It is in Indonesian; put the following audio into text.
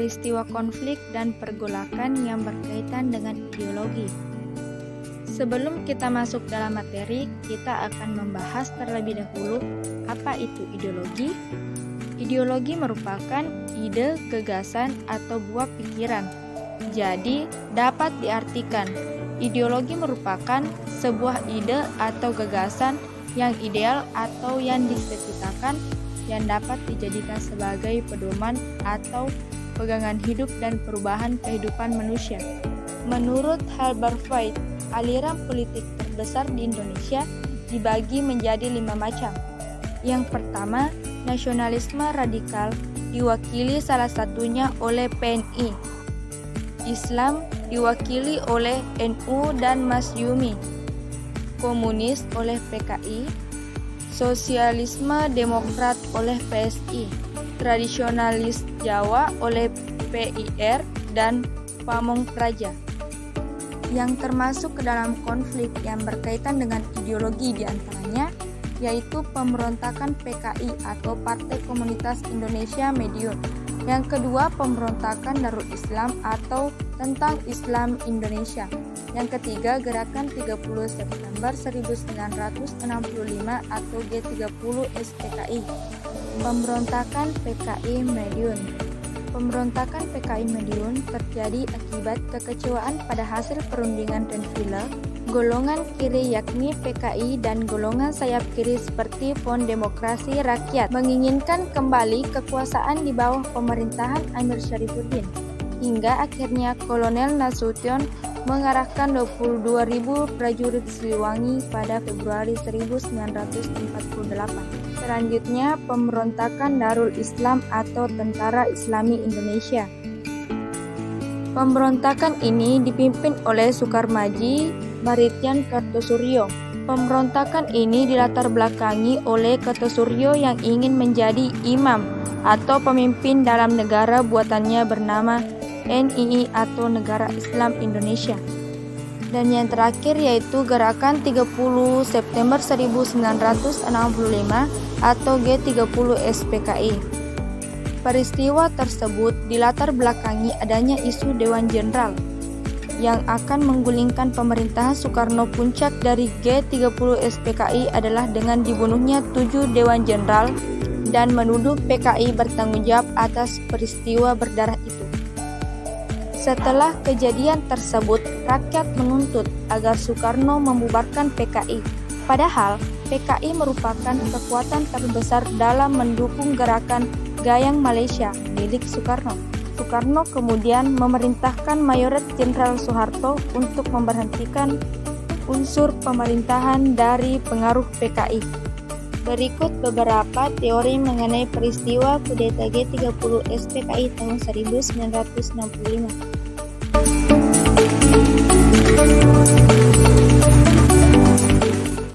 peristiwa konflik dan pergolakan yang berkaitan dengan ideologi. Sebelum kita masuk dalam materi, kita akan membahas terlebih dahulu apa itu ideologi. Ideologi merupakan ide, gagasan, atau buah pikiran. Jadi, dapat diartikan, ideologi merupakan sebuah ide atau gagasan yang ideal atau yang diciptakan yang dapat dijadikan sebagai pedoman atau pegangan hidup dan perubahan kehidupan manusia. Menurut Halber Voigt, aliran politik terbesar di Indonesia dibagi menjadi 5 macam. Yang pertama, nasionalisme radikal diwakili salah satunya oleh PNI. Islam diwakili oleh NU dan Masyumi. Komunis oleh PKI. Sosialisme Demokrat oleh PSI, tradisionalis Jawa oleh PIR, dan Pamong Praja. Yang termasuk ke dalam konflik yang berkaitan dengan ideologi diantaranya, yaitu pemberontakan PKI atau Partai Komunitas Indonesia Madiun. Yang kedua, pemberontakan Darul Islam atau Tentang Islam Indonesia. Yang ketiga, gerakan 30 September 1965 atau G30 SPKI. Pemberontakan PKI Madiun. Pemberontakan PKI Madiun terjadi akibat kekecewaan pada hasil perundingan Renville. Golongan kiri yakni PKI dan golongan sayap kiri seperti Front Demokrasi Rakyat menginginkan kembali kekuasaan di bawah pemerintahan Amir Syarifuddin. Hingga akhirnya Kolonel Nasution mengarahkan 22.000 prajurit Siliwangi pada Februari 1948. Selanjutnya, pemberontakan Darul Islam atau Tentara Islami Indonesia. Pemberontakan ini dipimpin oleh Sukarmaji Bharityan Kartosuryo. Pemberontakan ini dilatar belakangi oleh Kartosuryo yang ingin menjadi imam atau pemimpin dalam negara buatannya bernama NII atau Negara Islam Indonesia. Dan yang terakhir yaitu gerakan 30 September 1965 atau G30 SPKI. Peristiwa tersebut dilatar belakangi adanya isu Dewan Jenderal yang akan menggulingkan pemerintahan Soekarno. Puncak dari G30 SPKI adalah dengan dibunuhnya 7 Dewan Jenderal dan menuduh PKI bertanggung jawab atas peristiwa berdarah itu. Setelah kejadian tersebut, rakyat menuntut agar Soekarno membubarkan PKI. Padahal, PKI merupakan kekuatan terbesar dalam mendukung gerakan Gayang Malaysia milik Soekarno. Soekarno kemudian memerintahkan Mayoret Jenderal Soeharto untuk memberhentikan unsur pemerintahan dari pengaruh PKI. Berikut beberapa teori mengenai peristiwa kudeta G30 SPKI tahun 1965.